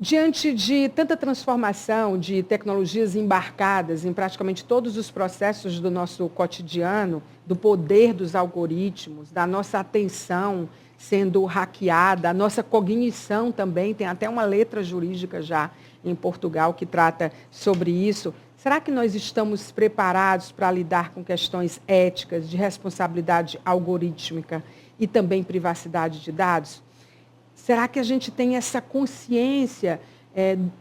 Diante de tanta transformação de tecnologias embarcadas em praticamente todos os processos do nosso cotidiano, do poder dos algoritmos, da nossa atenção sendo hackeada, a nossa cognição também, tem até uma letra jurídica já em Portugal que trata sobre isso. Será que nós estamos preparados para lidar com questões éticas, de responsabilidade algorítmica e também privacidade de dados? Será que a gente tem essa consciência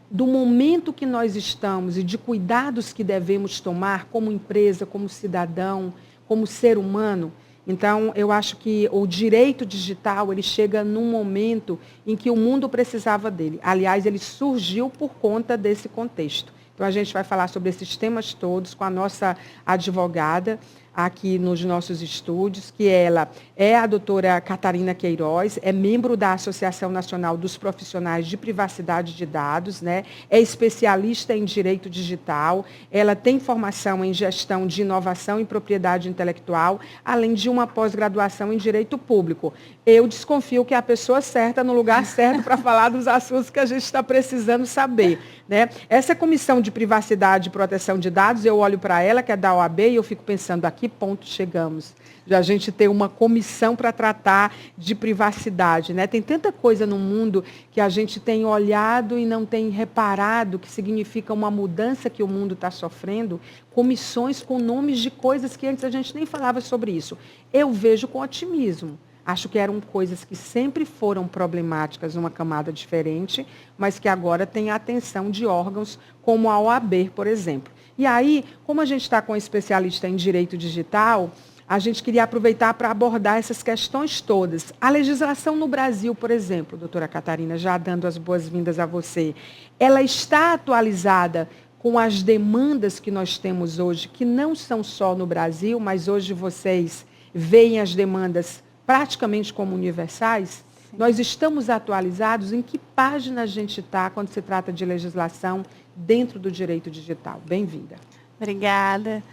do momento que nós estamos e de cuidados que devemos tomar como empresa, como cidadão, como ser humano? Então, eu acho que o direito digital, ele chega num momento em que o mundo precisava dele. Aliás, ele surgiu por conta desse contexto. Então, a gente vai falar sobre esses temas todos com a nossa advogada aqui nos nossos estúdios, que ela é a doutora Catarina Queiroz, é membro da Associação Nacional dos Profissionais de Privacidade de Dados, né? É especialista em direito digital, ela tem formação em gestão de inovação e propriedade intelectual, além de uma pós-graduação em direito público. Eu desconfio que é a pessoa certa no lugar certo para falar dos assuntos que a gente está precisando saber, né? Essa comissão de privacidade e proteção de dados, eu olho para ela, que é da OAB, e eu fico pensando, a que ponto chegamos? Já a gente tem uma comissão para tratar de privacidade, né? Tem tanta coisa no mundo que a gente tem olhado e não tem reparado, que significa uma mudança que o mundo está sofrendo, comissões com nomes de coisas que antes a gente nem falava sobre isso. Eu vejo com otimismo. Acho que eram coisas que sempre foram problemáticas numa camada diferente, mas que agora têm a atenção de órgãos como a OAB, por exemplo. E aí, como a gente está com um especialista em direito digital, a gente queria aproveitar para abordar essas questões todas. A legislação no Brasil, por exemplo, doutora Catarina, já dando as boas-vindas a você, ela está atualizada com as demandas que nós temos hoje, que não são só no Brasil, mas hoje vocês veem as demandas praticamente como universais? Sim. Nós estamos atualizados? Em que página a gente está quando se trata de legislação dentro do direito digital? Bem-vinda. Obrigada.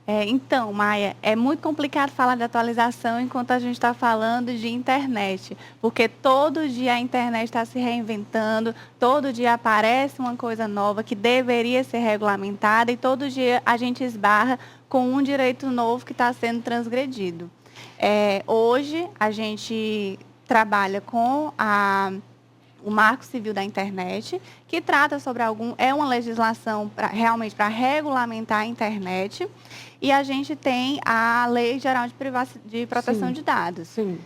Então, Maia, é muito complicado falar de atualização enquanto a gente está falando de internet, porque todo dia a internet está se reinventando, todo dia aparece uma coisa nova que deveria ser regulamentada e todo dia a gente esbarra com um direito novo que está sendo transgredido. Hoje, a gente trabalha com o Marco Civil da Internet, que trata sobre é uma legislação realmente para regulamentar a internet, e a gente tem a Lei Geral de Proteção de Dados. Sim.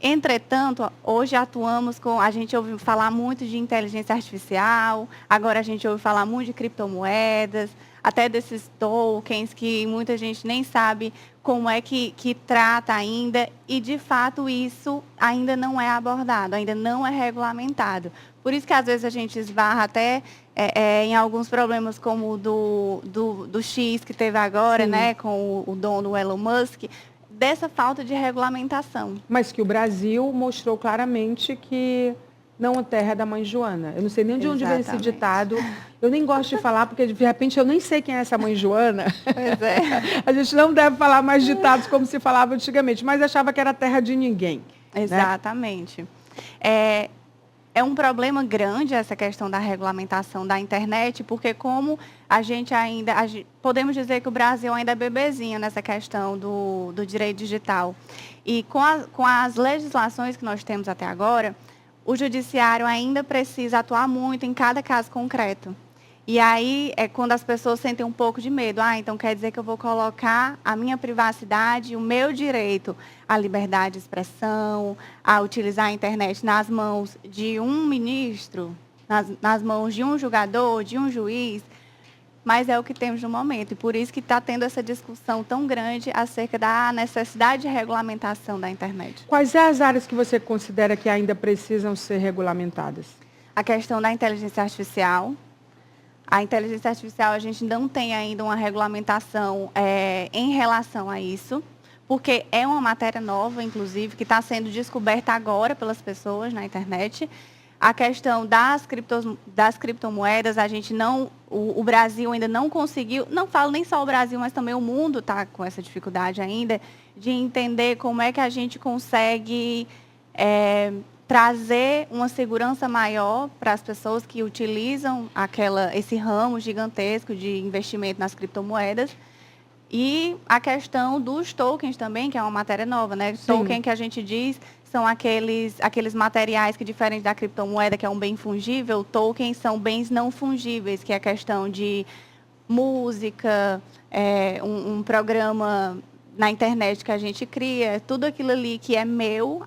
Entretanto, hoje a gente ouve falar muito de inteligência artificial, agora a gente ouve falar muito de criptomoedas, até desses tokens que muita gente nem sabe como é que trata ainda, e de fato isso ainda não é abordado, ainda não é regulamentado. Por isso que às vezes a gente esbarra até em alguns problemas como o do X que teve agora, né, com o dono Elon Musk, dessa falta de regulamentação. Mas que o Brasil mostrou claramente que não é terra da mãe Joana. Eu não sei nem de onde vem esse ditado. Eu nem gosto de falar, porque de repente eu nem sei quem é essa mãe Joana. Pois é. A gente não deve falar mais ditados como se falava antigamente, mas achava que era terra de ninguém. Exatamente. Né? É um problema grande essa questão da regulamentação da internet, porque como podemos dizer que o Brasil ainda é bebezinho nessa questão do direito digital. E com as legislações que nós temos até agora, o judiciário ainda precisa atuar muito em cada caso concreto. E aí é quando as pessoas sentem um pouco de medo. Então quer dizer que eu vou colocar a minha privacidade, o meu direito à liberdade de expressão, a utilizar a internet nas mãos de um ministro, nas mãos de um julgador, de um juiz. Mas é o que temos no momento. E por isso que está tendo essa discussão tão grande acerca da necessidade de regulamentação da internet. Quais são as áreas que você considera que ainda precisam ser regulamentadas? A questão da inteligência artificial. A inteligência artificial, a gente não tem ainda uma regulamentação em relação a isso, porque é uma matéria nova, inclusive, que está sendo descoberta agora pelas pessoas na internet. A questão das criptomoedas, o Brasil ainda não conseguiu, não falo nem só o Brasil, mas também o mundo está com essa dificuldade ainda, de entender como é que a gente consegue trazer uma segurança maior para as pessoas que utilizam esse ramo gigantesco de investimento nas criptomoedas. E a questão dos tokens também, que é uma matéria nova, né? Sim. Token que a gente diz são aqueles materiais que, diferente da criptomoeda, que é um bem fungível, tokens são bens não fungíveis, que é a questão de música, um programa na internet que a gente cria, tudo aquilo ali que é meu,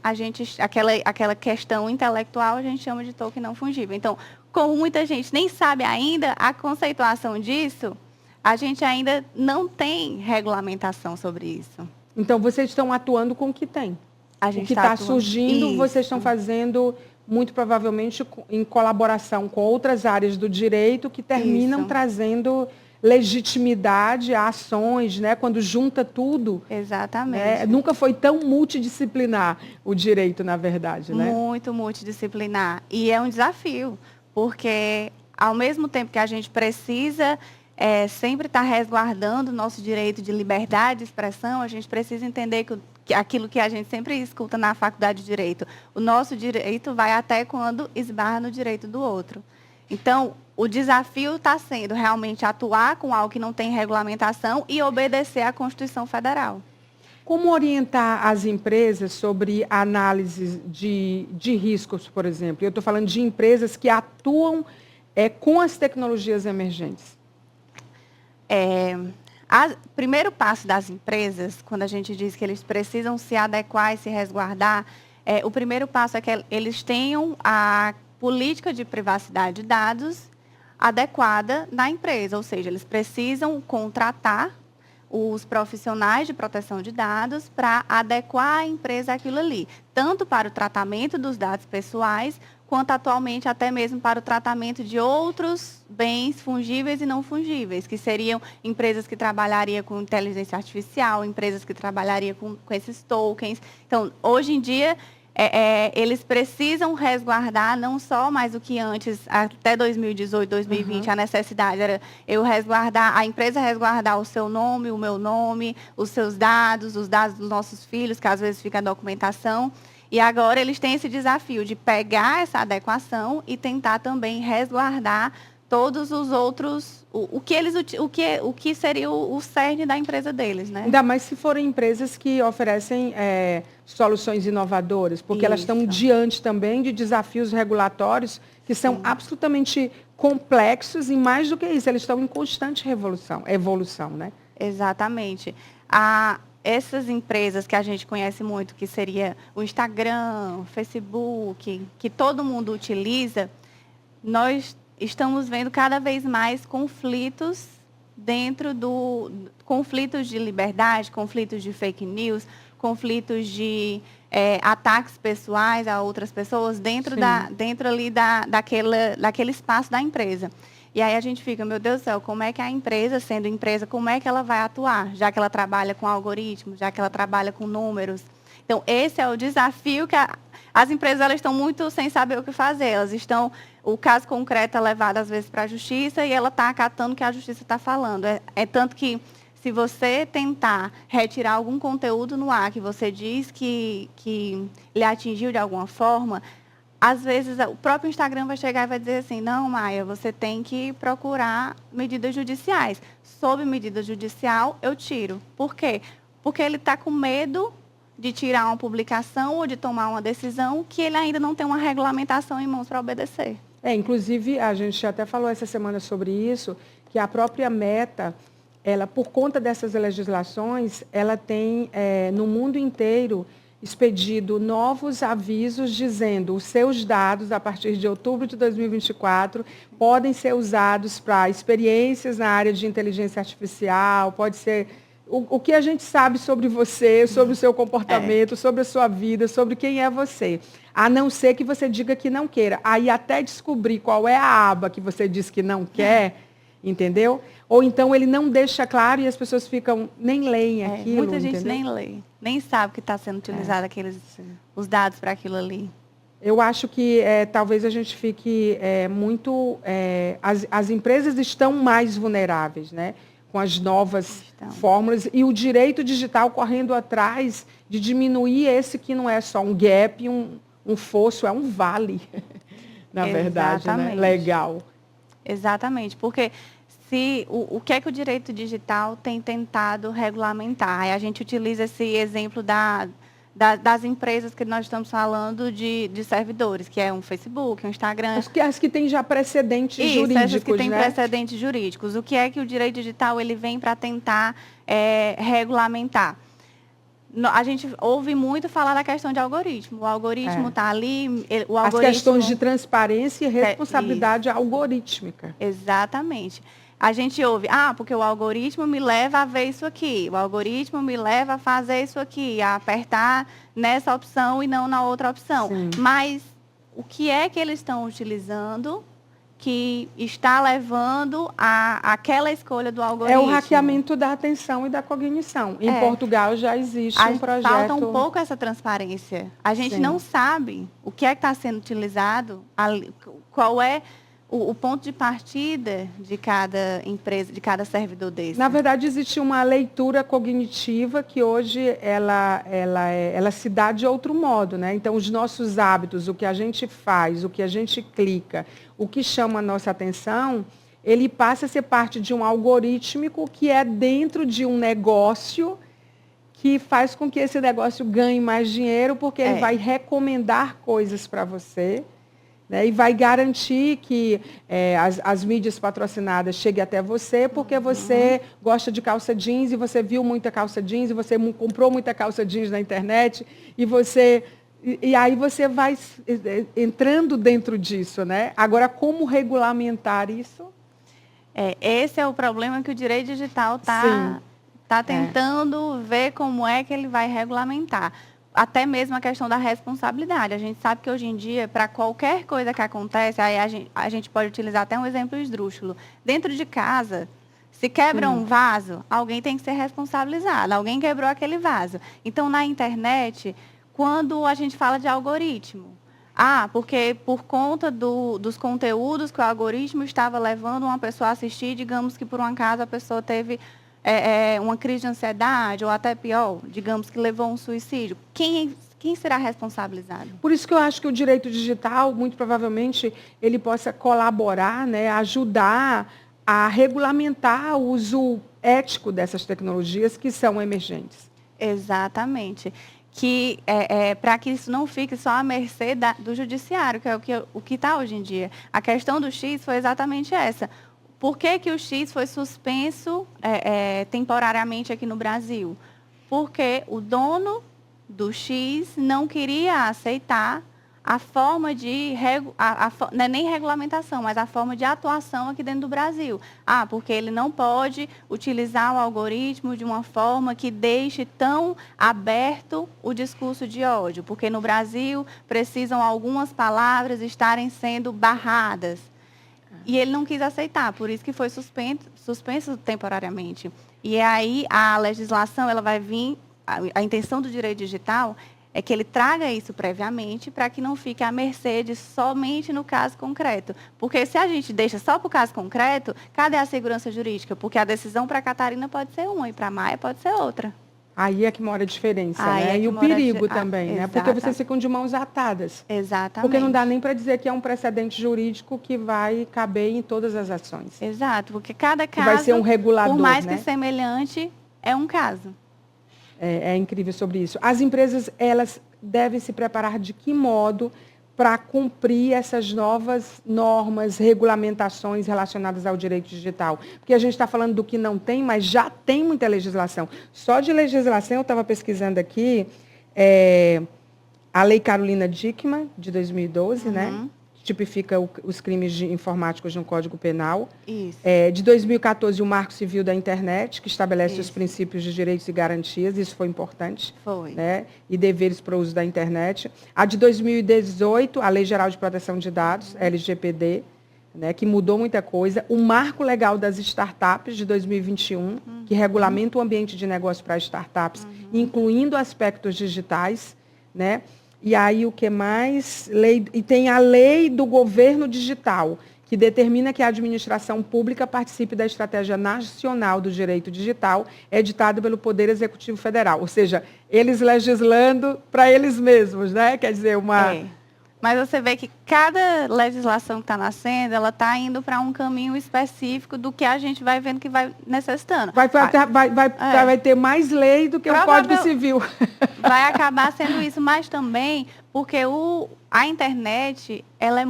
aquela questão intelectual, a gente chama de token não fungível. Então, como muita gente nem sabe ainda a conceituação disso, a gente ainda não tem regulamentação sobre isso. Então, vocês estão atuando com o que tem. A gente o que está surgindo, isso. Vocês estão fazendo, muito provavelmente, em colaboração com outras áreas do direito, que terminam trazendo legitimidade a ações, né? Quando junta tudo. Exatamente. Né? Nunca foi tão multidisciplinar o direito, na verdade, né? Muito multidisciplinar. E é um desafio, porque ao mesmo tempo que a gente precisa sempre estar resguardando o nosso direito de liberdade de expressão, a gente precisa entender que aquilo que a gente sempre escuta na faculdade de Direito, o nosso direito vai até quando esbarra no direito do outro. Então, o desafio está sendo realmente atuar com algo que não tem regulamentação e obedecer à Constituição Federal. Como orientar as empresas sobre análise de riscos, por exemplo? Eu estou falando de empresas que atuam com as tecnologias emergentes. Primeiro passo das empresas, quando a gente diz que eles precisam se adequar e se resguardar, o primeiro passo é que eles tenham a política de privacidade de dados adequada na empresa, ou seja, eles precisam contratar os profissionais de proteção de dados para adequar a empresa àquilo ali, tanto para o tratamento dos dados pessoais, quanto atualmente até mesmo para o tratamento de outros bens fungíveis e não fungíveis, que seriam empresas que trabalhariam com inteligência artificial, empresas que trabalhariam com esses tokens. Então, hoje em dia, eles precisam resguardar não só mais do que antes, até 2018, 2020, a necessidade era a empresa resguardar o seu nome, o meu nome, os seus dados, os dados dos nossos filhos, que às vezes fica a documentação. E agora eles têm esse desafio de pegar essa adequação e tentar também resguardar todos os outros, o que seria o cerne da empresa deles, né? Ainda mais se forem empresas que oferecem soluções inovadoras, porque elas estão diante também de desafios regulatórios que são absolutamente complexos e, mais do que isso, eles estão em constante evolução, né? Exatamente. Essas empresas que a gente conhece muito, que seria o Instagram, o Facebook, que todo mundo utiliza, nós estamos vendo cada vez mais conflitos conflitos de liberdade, conflitos de fake news, conflitos de ataques pessoais a outras pessoas dentro ali daquele espaço da empresa. E aí a gente fica, meu Deus do céu, como é que a empresa, sendo empresa, como é que ela vai atuar? Já que ela trabalha com algoritmos, já que ela trabalha com números. Então, esse é o desafio que as empresas elas estão muito sem saber o que fazer. O caso concreto é levado, às vezes, para a justiça e ela está acatando o que a justiça está falando. Tanto que, se você tentar retirar algum conteúdo no ar que você diz que lhe atingiu de alguma forma, às vezes, o próprio Instagram vai chegar e vai dizer assim, não, Maia, você tem que procurar medidas judiciais. Sob medida judicial, eu tiro. Por quê? Porque ele está com medo de tirar uma publicação ou de tomar uma decisão que ele ainda não tem uma regulamentação em mãos para obedecer. Inclusive, a gente até falou essa semana sobre isso, que a própria Meta, ela, por conta dessas legislações, ela tem, no mundo inteiro, expedido novos avisos dizendo os seus dados, a partir de outubro de 2024, podem ser usados para experiências na área de inteligência artificial, pode ser o que a gente sabe sobre você, sobre o seu comportamento, sobre a sua vida, sobre quem é você. A não ser que você diga que não queira. Aí até descobrir qual é a aba que você diz que não quer, entendeu? Ou então ele não deixa claro e as pessoas nem leem aquilo. Muita gente nem lê, nem sabe que está sendo utilizado os dados para aquilo ali. Eu acho que talvez a gente fique muito... as empresas estão mais vulneráveis, né? Com as novas fórmulas e o direito digital correndo atrás de diminuir esse que não é só um gap, um fosso, é um vale, na verdade, né? Legal. Exatamente, porque o que é que o direito digital tem tentado regulamentar? Aí a gente utiliza esse exemplo das empresas que nós estamos falando de servidores, que é um Facebook, um Instagram. As que têm já precedentes jurídicos, essas que têm né? precedentes jurídicos. O que é que o direito digital ele vem para tentar regulamentar? A gente ouve muito falar da questão de algoritmo. O algoritmo está ali. As questões de transparência e responsabilidade algorítmica. Exatamente. A gente ouve, porque o algoritmo me leva a ver isso aqui, o algoritmo me leva a fazer isso aqui, a apertar nessa opção e não na outra opção. Sim. Mas o que é que eles estão utilizando que está levando àquela escolha do algoritmo? É o hackeamento da atenção e da cognição. Em Portugal já existe um projeto... Falta um pouco essa transparência. A gente não sabe o que é que está sendo utilizado, qual é o ponto de partida de cada empresa, de cada servidor desse. Na verdade, existe uma leitura cognitiva que hoje ela se dá de outro modo, né? Então, os nossos hábitos, o que a gente faz, o que a gente clica, o que chama a nossa atenção, ele passa a ser parte de um algorítmico que é dentro de um negócio que faz com que esse negócio ganhe mais dinheiro, porque ele vai recomendar coisas para você, né, e vai garantir que as mídias patrocinadas cheguem até você, porque você gosta de calça jeans e você viu muita calça jeans, e você comprou muita calça jeans na internet, e aí você vai entrando dentro disso, né? Agora, como regulamentar isso? Esse é o problema que o direito digital está tentando ver como é que ele vai regulamentar. Até mesmo a questão da responsabilidade. A gente sabe que hoje em dia, para qualquer coisa que acontece, aí a gente pode utilizar até um exemplo esdrúxulo. Dentro de casa, se quebra um vaso, alguém tem que ser responsabilizado. Alguém quebrou aquele vaso. Então, na internet, quando a gente fala de algoritmo, porque por conta dos conteúdos que o algoritmo estava levando uma pessoa a assistir, digamos que por um acaso a pessoa teve uma crise de ansiedade, ou até pior, digamos que levou a um suicídio. Quem será responsabilizado? Por isso que eu acho que o direito digital, muito provavelmente, ele possa colaborar, né, ajudar a regulamentar o uso ético dessas tecnologias que são emergentes. Exatamente. Para que isso não fique só à mercê do judiciário, que é o que está hoje em dia. A questão do X foi exatamente essa. Por que o X foi suspenso temporariamente aqui no Brasil? Porque o dono do X não queria aceitar a forma de... não é nem regulamentação, mas a forma de atuação aqui dentro do Brasil. Porque ele não pode utilizar o algoritmo de uma forma que deixe tão aberto o discurso de ódio. Porque no Brasil precisam algumas palavras estarem sendo barradas. E ele não quis aceitar, por isso que foi suspenso temporariamente. E aí a legislação ela vai vir, a intenção do direito digital é que ele traga isso previamente para que não fique à mercê de somente no caso concreto. Porque se a gente deixa só para o caso concreto, cadê a segurança jurídica? Porque a decisão para a Catarina pode ser uma e para a Maia pode ser outra. Aí é que mora a diferença, né? E o perigo também, né? Porque vocês ficam de mãos atadas. Exatamente. Porque não dá nem para dizer que é um precedente jurídico que vai caber em todas as ações. Exato, porque cada caso, vai ser um regulador, por mais né? que semelhante, é um caso. É incrível sobre isso. As empresas, elas devem se preparar de que modo para cumprir essas novas normas, regulamentações relacionadas ao direito digital? Porque a gente está falando do que não tem, mas já tem muita legislação. Só de legislação, eu estava pesquisando aqui, a Lei Carolina Dickmann, de 2012, né? Que tipifica os crimes informáticos no Código Penal. Isso. De 2014, o Marco Civil da Internet, que estabelece os princípios de direitos e garantias, isso foi importante. Foi. Né? E deveres para o uso da internet. A de 2018, a Lei Geral de Proteção de Dados, LGPD, né, que mudou muita coisa. O Marco Legal das Startups, de 2021, que regulamenta o ambiente de negócio para startups, incluindo aspectos digitais, né? E aí o que mais? E tem a lei do governo digital, que determina que a administração pública participe da Estratégia Nacional do Direito Digital, editada pelo Poder Executivo Federal. Ou seja, eles legislando para eles mesmos, né? Quer dizer, uma... Mas você vê que cada legislação que está nascendo, ela está indo para um caminho específico do que a gente vai vendo que vai necessitando. Vai ter mais lei do que o Código Civil. Vai acabar sendo isso, mas também porque a internet, ela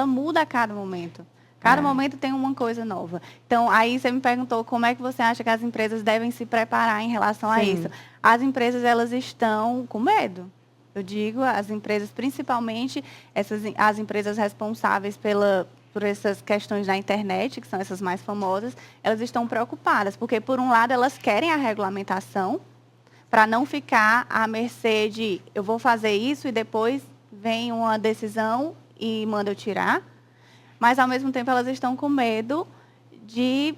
muda a cada momento. Cada momento tem uma coisa nova. Então, aí você me perguntou como é que você acha que as empresas devem se preparar em relação a isso. As empresas, elas estão com medo. Eu digo, as empresas, principalmente as empresas responsáveis por essas questões da internet, que são essas mais famosas, elas estão preocupadas, porque, por um lado, elas querem a regulamentação para não ficar à mercê de eu vou fazer isso e depois vem uma decisão e manda eu tirar, mas, ao mesmo tempo, elas estão com medo de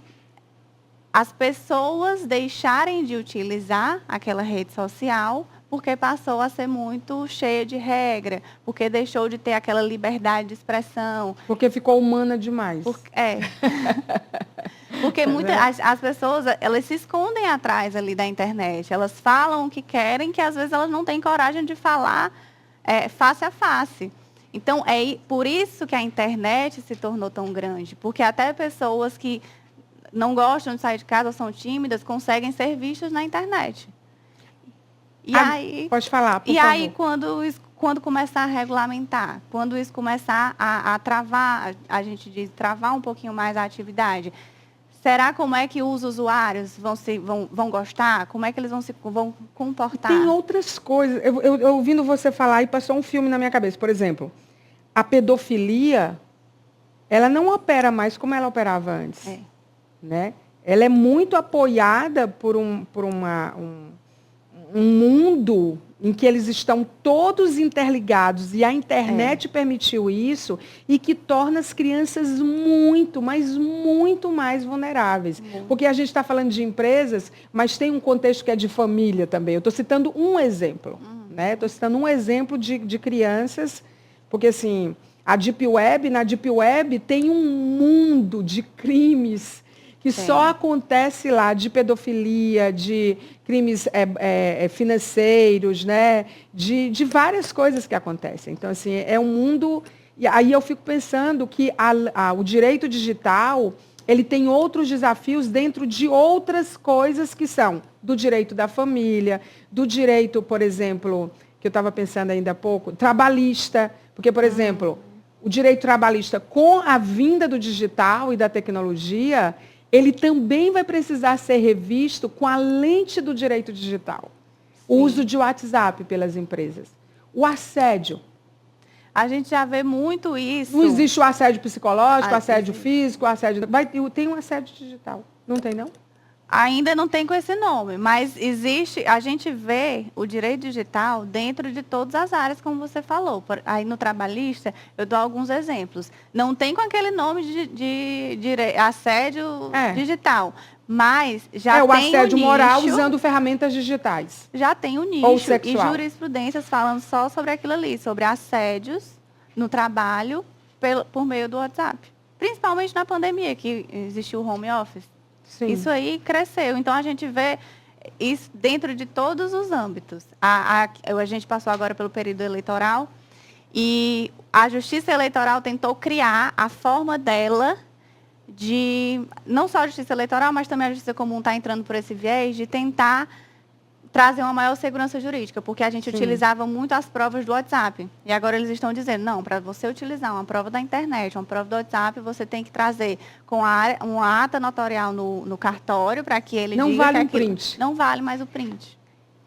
as pessoas deixarem de utilizar aquela rede social porque passou a ser muito cheia de regra, porque deixou de ter aquela liberdade de expressão. Porque ficou humana demais. Porque as pessoas, elas se escondem atrás ali da internet. Elas falam o que querem, que às vezes elas não têm coragem de falar face a face. Então, é por isso que a internet se tornou tão grande. Porque até pessoas que não gostam de sair de casa, ou são tímidas, conseguem ser vistas na internet. E aí, pode falar, por favor. Aí, quando começar a regulamentar, quando isso começar a travar, a gente diz, travar um pouquinho mais a atividade, será como é que os usuários vão gostar? Como é que eles vão comportar? Tem outras coisas. Eu ouvindo você falar, e passou um filme na minha cabeça. Por exemplo, a pedofilia, ela não opera mais como ela operava antes. Né? Ela é muito apoiada por um mundo em que eles estão todos interligados e a internet permitiu isso e que torna as crianças muito, mas muito mais vulneráveis. Porque a gente está falando de empresas, mas tem um contexto que é de família também. Eu estou citando um exemplo. Né? Estou citando um exemplo de crianças, porque assim, na Deep Web tem um mundo de crimes que só acontece lá, de pedofilia, de crimes financeiros, né? De várias coisas que acontecem. Então, assim, é um mundo... E aí eu fico pensando que o direito digital, ele tem outros desafios dentro de outras coisas que são do direito da família, do direito, por exemplo, que eu estava pensando ainda há pouco, trabalhista. Porque, por exemplo, o direito trabalhista, com a vinda do digital e da tecnologia, ele também vai precisar ser revisto com a lente do direito digital. O uso de WhatsApp pelas empresas. O assédio. A gente já vê muito isso. Não existe o assédio psicológico, o assédio físico, o assédio... Tem um assédio digital. Não tem, não? Ainda não tem com esse nome, mas a gente vê o direito digital dentro de todas as áreas, como você falou. Aí no trabalhista, eu dou alguns exemplos. Não tem com aquele nome de assédio digital, mas já tem o assédio moral usando ferramentas digitais. Já tem o nicho ou sexual. E jurisprudências falando só sobre aquilo ali, sobre assédios no trabalho por meio do WhatsApp. Principalmente na pandemia, que existiu o home office. Sim. Isso aí cresceu. Então, a gente vê isso dentro de todos os âmbitos. A gente passou agora pelo período eleitoral e a Justiça Eleitoral tentou criar a forma dela não só a Justiça Eleitoral, mas também a Justiça Comum está entrando por esse viés de tentar trazer uma maior segurança jurídica, porque a gente utilizava muito as provas do WhatsApp. E agora eles estão dizendo, não, para você utilizar uma prova da internet, uma prova do WhatsApp, você tem que trazer com uma ata notarial no cartório para que ele não diga vale que o print. Não vale mais o print.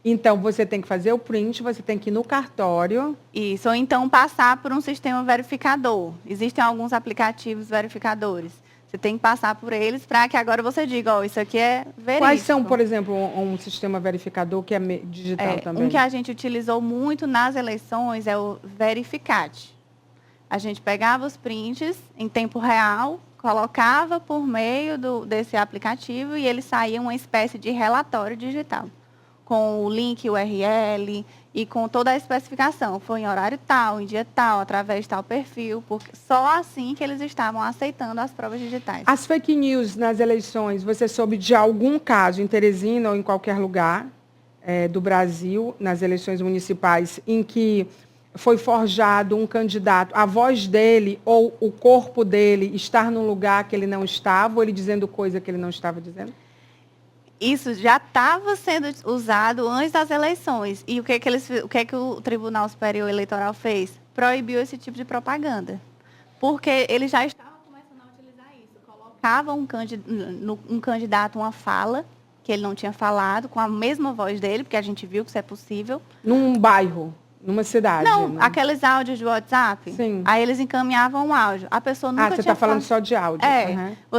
Então, você tem que fazer o print, você tem que ir no cartório. Isso, ou então passar por um sistema verificador. Existem alguns aplicativos verificadores. Você tem que passar por eles para que agora você diga, isso aqui é verídico. Quais são, por exemplo, um sistema verificador que é digital também? Um que a gente utilizou muito nas eleições é o Verificate. A gente pegava os prints em tempo real, colocava por meio desse aplicativo e ele saía uma espécie de relatório digital, com o link URL e com toda a especificação. Foi em horário tal, em dia tal, através de tal perfil, porque só assim que eles estavam aceitando as provas digitais. As fake news nas eleições, você soube de algum caso em Teresina ou em qualquer lugar do Brasil, nas eleições municipais, em que foi forjado um candidato, a voz dele ou o corpo dele estar num lugar que ele não estava, ou ele dizendo coisa que ele não estava dizendo? Isso já estava sendo usado antes das eleições. E o que o Tribunal Superior Eleitoral fez? Proibiu esse tipo de propaganda. Porque eles já estavam começando a utilizar isso. Colocavam um candidato uma fala que ele não tinha falado, com a mesma voz dele, porque a gente viu que isso é possível. Num bairro, numa cidade? Não, aqueles áudios de WhatsApp. Sim. Aí eles encaminhavam um áudio. A pessoa nunca você está falando só de áudio.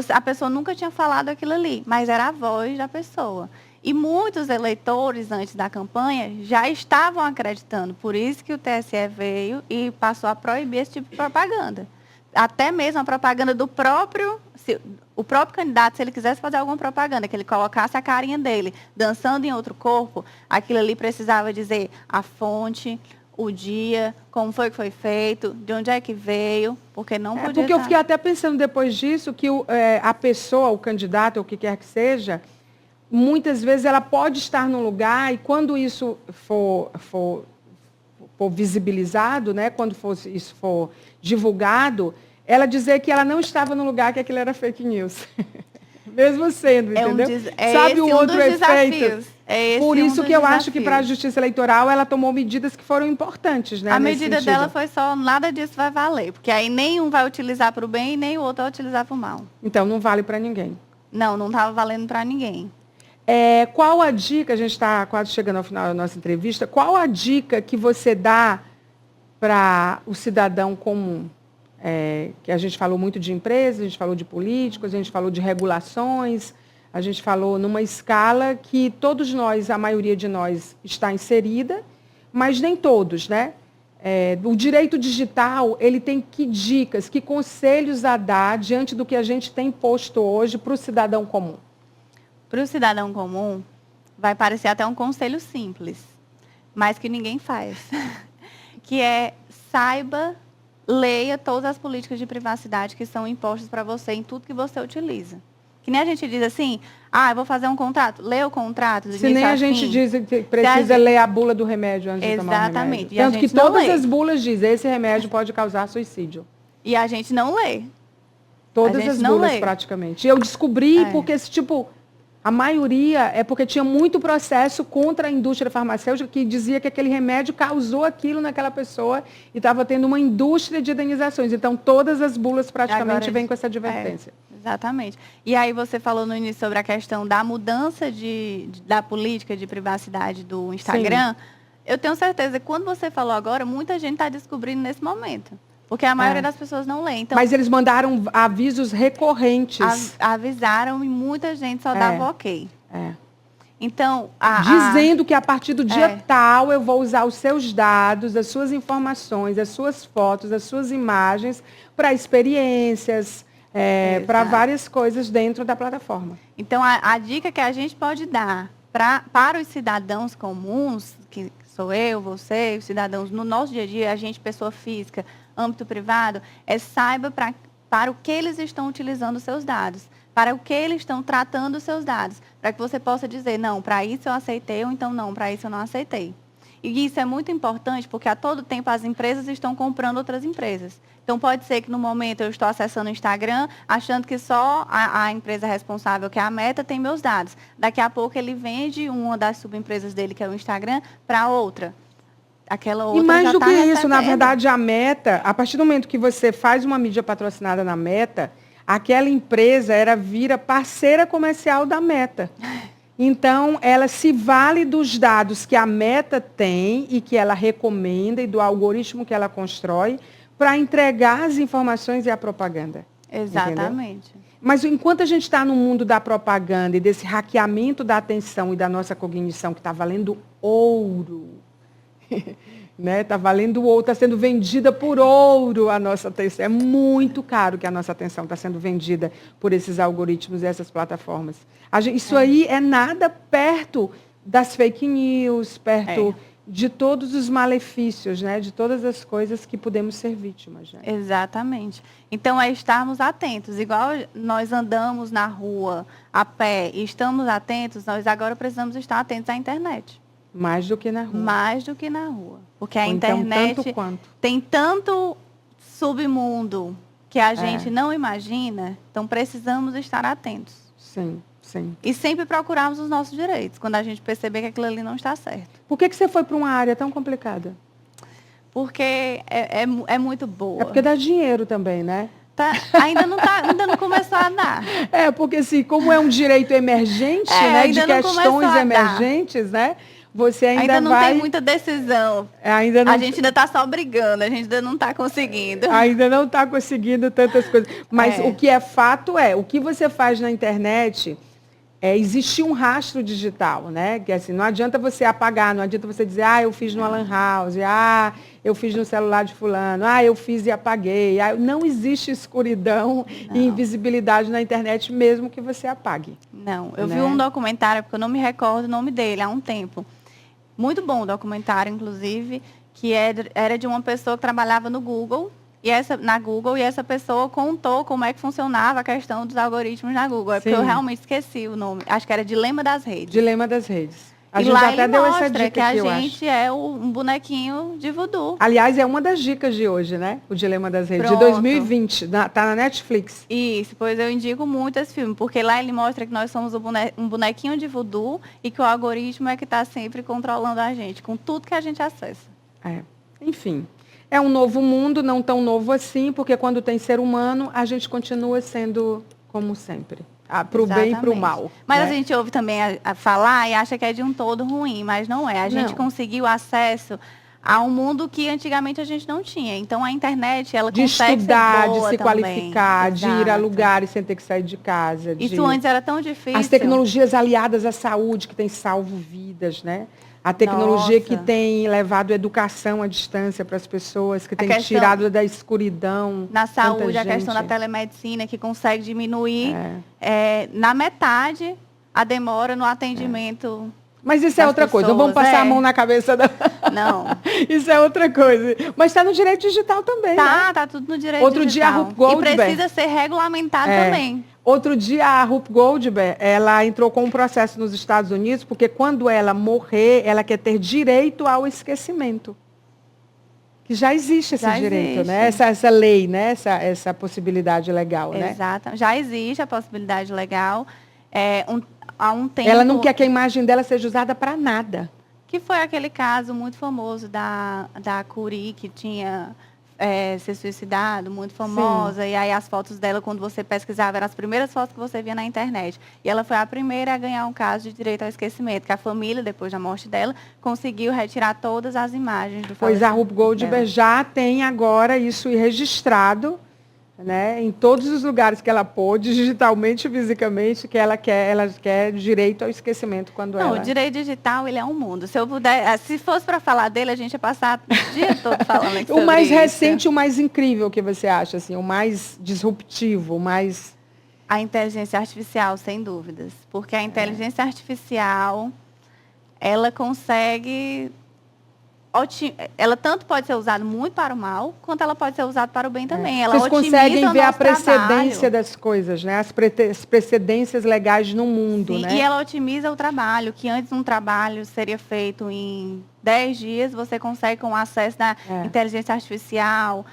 A pessoa nunca tinha falado aquilo ali, mas era a voz da pessoa. E muitos eleitores, antes da campanha, já estavam acreditando. Por isso que o TSE veio e passou a proibir esse tipo de propaganda. Até mesmo a propaganda do próprio... O próprio candidato, se ele quisesse fazer alguma propaganda, que ele colocasse a carinha dele dançando em outro corpo, aquilo ali precisava dizer a fonte, o dia, como foi que foi feito, de onde é que veio, porque não podia... Porque eu fiquei até pensando depois disso que a pessoa, o candidato, ou o que quer que seja, muitas vezes ela pode estar num lugar e quando isso for visibilizado, né, quando isso for divulgado, ela dizer que ela não estava no lugar que aquilo era fake news. Mesmo sendo, entendeu? Sabe o outro efeito? Por isso que eu acho que para a Justiça Eleitoral ela tomou medidas que foram importantes, né? A medida dela foi só, nada disso vai valer, porque aí nenhum vai utilizar para o bem e nem o outro vai utilizar para o mal. Então não vale para ninguém. Não estava valendo para ninguém. Qual a dica, a gente está quase chegando ao final da nossa entrevista, qual a dica que você dá para o cidadão comum? Que a gente falou muito de empresas, a gente falou de políticos, a gente falou de regulações, a gente falou numa escala que todos nós, a maioria de nós, está inserida, mas nem todos, né? O direito digital, ele tem que dicas, que conselhos a dar diante do que a gente tem posto hoje para o cidadão comum? Para o cidadão comum, vai parecer até um conselho simples, mas que ninguém faz, que saiba... Leia todas as políticas de privacidade que são impostas para você em tudo que você utiliza. Que nem a gente diz assim, eu vou fazer um contrato. Lê o contrato. Se nem a gente diz que precisa ler a bula do remédio antes de tomar o remédio. Exatamente. Tanto que todas as bulas dizem, esse remédio pode causar suicídio. E a gente não lê. Todas as bulas, praticamente. E eu descobri porque a maioria é porque tinha muito processo contra a indústria farmacêutica que dizia que aquele remédio causou aquilo naquela pessoa e estava tendo uma indústria de indenizações. Então, todas as bulas praticamente vêm com essa advertência. Exatamente. E aí você falou no início sobre a questão da mudança da política de privacidade do Instagram. Sim. Eu tenho certeza que quando você falou agora, muita gente está descobrindo nesse momento. Porque a maioria das pessoas não lê. Então, mas eles mandaram avisos recorrentes. Avisaram e muita gente só dava ok. Então, dizendo que a partir do dia tal eu vou usar os seus dados, as suas informações, as suas fotos, as suas imagens para experiências, para várias coisas dentro da plataforma. Então, a dica que a gente pode dar para os cidadãos comuns, que sou eu, você, os cidadãos, no nosso dia a dia, a gente, pessoa física, âmbito privado, saiba para o que eles estão utilizando os seus dados, para o que eles estão tratando os seus dados, para que você possa dizer, não, para isso eu aceitei, ou então não, para isso eu não aceitei. E isso é muito importante, porque a todo tempo as empresas estão comprando outras empresas. Então, pode ser que no momento eu estou acessando o Instagram, achando que só a empresa responsável, que é a Meta, tem meus dados. Daqui a pouco ele vende uma das subempresas dele, que é o Instagram, para outra. Aquela outra. E mais do que isso, na verdade, a Meta, a partir do momento que você faz uma mídia patrocinada na Meta, aquela empresa vira parceira comercial da Meta. Então, ela se vale dos dados que a Meta tem e que ela recomenda e do algoritmo que ela constrói para entregar as informações e a propaganda. Exatamente. Entendeu? Mas enquanto a gente está no mundo da propaganda e desse hackeamento da atenção e da nossa cognição que está valendo ouro, né? Está valendo ouro, está sendo vendida por ouro a nossa atenção. É muito caro que a nossa atenção está sendo vendida por esses algoritmos e essas plataformas. Isso aí é nada perto das fake news, perto de todos os malefícios, né? De todas as coisas que podemos ser vítimas. Né? Exatamente. Então, é estarmos atentos. Igual nós andamos na rua, a pé, e estamos atentos, nós agora precisamos estar atentos à internet. Mais do que na rua. Mais do que na rua. Porque a Ou então, internet tanto quanto. tem tanto submundo que a gente não imagina, então precisamos estar atentos. Sim, sim. E sempre procurarmos os nossos direitos, quando a gente perceber que aquilo ali não está certo. Por que você foi para uma área tão complicada? Porque é muito boa. É porque dá dinheiro também, né? Ainda não começou a dar. Porque assim, como é um direito emergente, né? De questões emergentes, né? Você ainda não vai... tem muita decisão. Ainda não... A gente ainda está só brigando, a gente ainda não está conseguindo. Ainda não está conseguindo tantas coisas. Mas o que é fato o que você faz na internet existir um rastro digital, né? Que assim, não adianta você apagar, não adianta você dizer, eu fiz no Lan House, eu fiz no celular de fulano, eu fiz e apaguei. Não existe escuridão e invisibilidade na internet, mesmo que você apague. Não, eu vi um documentário, porque eu não me recordo o nome dele, há um tempo. Muito bom o documentário, inclusive, que era de uma pessoa que trabalhava no Google, e essa pessoa contou como é que funcionava a questão dos algoritmos na Google. Porque eu realmente esqueci o nome. Acho que era Dilema das Redes. Dilema das Redes. A gente lá até ele deu mostra essa dica que a aqui, gente é um bonequinho de voodoo. Aliás, é uma das dicas de hoje, né? O Dilema das Redes, Pronto. de 2020. Tá na Netflix. Isso, pois eu indico muito esse filme, porque lá ele mostra que nós somos um bonequinho de voodoo e que o algoritmo é que está sempre controlando a gente, com tudo que a gente acessa. Enfim, é um novo mundo, não tão novo assim, porque quando tem ser humano, a gente continua sendo como sempre. Para o bem e para o mal. Mas né? a gente ouve também a falar e acha que é de um todo ruim, mas não é. A gente conseguiu acesso a um mundo que antigamente a gente não tinha. Então, a internet, ela consegue estudar, ser boa de se também. qualificar, de ir a lugares sem ter que sair de casa. Isso antes era tão difícil. As tecnologias aliadas à saúde, que têm salvo vidas, né? A tecnologia que tem levado educação à distância para as pessoas, que tem tirado da escuridão. Na saúde, a questão da telemedicina, que consegue diminuir na metade a demora no atendimento. Mas isso é outra coisa. Vamos passar a mão na cabeça da... Não. Isso é outra coisa. Mas está no direito digital também, né? Tá tudo no direito digital. Outro dia a Ruth Goldberg... E precisa ser regulamentado também. Outro dia a Ruth Goldberg, ela entrou com um processo nos Estados Unidos, porque quando ela morrer, ela quer ter direito ao esquecimento. Que já existe esse direito, né? Essa lei, né? Essa possibilidade legal, né? Exato. Já existe a possibilidade legal. Há um tempo... Ela não quer que a imagem dela seja usada para nada. Que foi aquele caso muito famoso da Curie, que tinha se suicidado, muito famosa. Sim. E aí as fotos dela, quando você pesquisava, eram as primeiras fotos que você via na internet. E ela foi a primeira a ganhar um caso de direito ao esquecimento, que a família, depois da morte dela, conseguiu retirar todas as imagens do falecimento. Pois a Ruth Goldberg já tem agora isso registrado, né, em todos os lugares que ela pôde, digitalmente e fisicamente, que ela quer direito ao esquecimento quando ela... Não, o direito digital, ele é um mundo. Se eu puder, se fosse para falar dele, a gente ia passar o dia todo falando sobre o mais isso. Recente, o mais incrível que você acha, assim, o mais disruptivo, o mais... A inteligência artificial, sem dúvidas. Porque a inteligência artificial, ela consegue... Ela tanto pode ser usada muito para o mal, quanto ela pode ser usada para o bem também. Ela Vocês conseguem ver a precedência das coisas, né? As precedências legais no mundo, Sim, né? E ela otimiza o trabalho, que antes um trabalho seria feito em 10 dias, você consegue com acesso da inteligência artificial,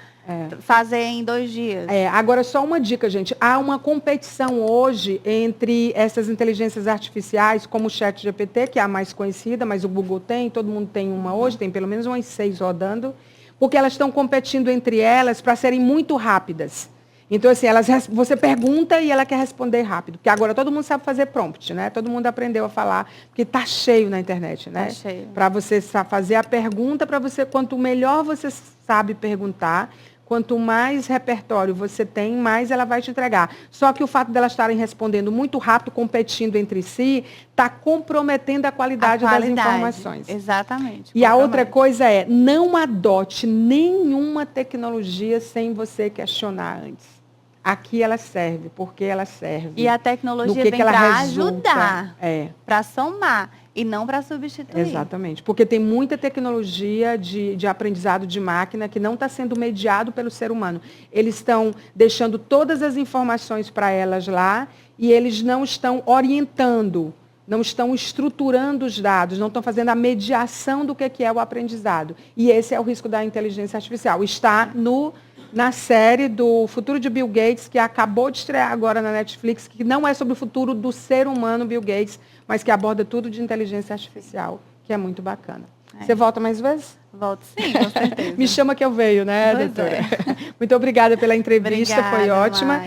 fazer em 2 dias. Agora, só uma dica, gente. Há uma competição hoje entre essas inteligências artificiais, como o ChatGPT, que é a mais conhecida, mas o Google tem, todo mundo tem uma hoje, tem pelo menos umas 6 rodando, porque elas estão competindo entre elas para serem muito rápidas. Então, assim, você pergunta e ela quer responder rápido. Porque agora todo mundo sabe fazer prompt, né? Todo mundo aprendeu a falar, porque está cheio na internet, né? Tá cheio. Para você fazer a pergunta, quanto melhor você sabe perguntar, quanto mais repertório você tem, mais ela vai te entregar. Só que o fato delas estarem respondendo muito rápido, competindo entre si, está comprometendo a qualidade das informações. Exatamente. E a outra coisa não adote nenhuma tecnologia sem você questionar antes. aqui ela serve, por que ela serve. E a tecnologia vem para ajudar, para somar, e não para substituir. Exatamente, porque tem muita tecnologia de aprendizado de máquina que não está sendo mediado pelo ser humano. Eles estão deixando todas as informações para elas lá e eles não estão orientando, não estão estruturando os dados, não estão fazendo a mediação do que é o aprendizado. E esse é o risco da inteligência artificial. Está na série do Futuro de Bill Gates, que acabou de estrear agora na Netflix, que não é sobre o futuro do ser humano Bill Gates, mas que aborda tudo de inteligência artificial, que é muito bacana. Você volta mais vezes? Volto sim, com certeza. Me chama que eu venho, né, doutora? Muito obrigada pela entrevista, foi ótima.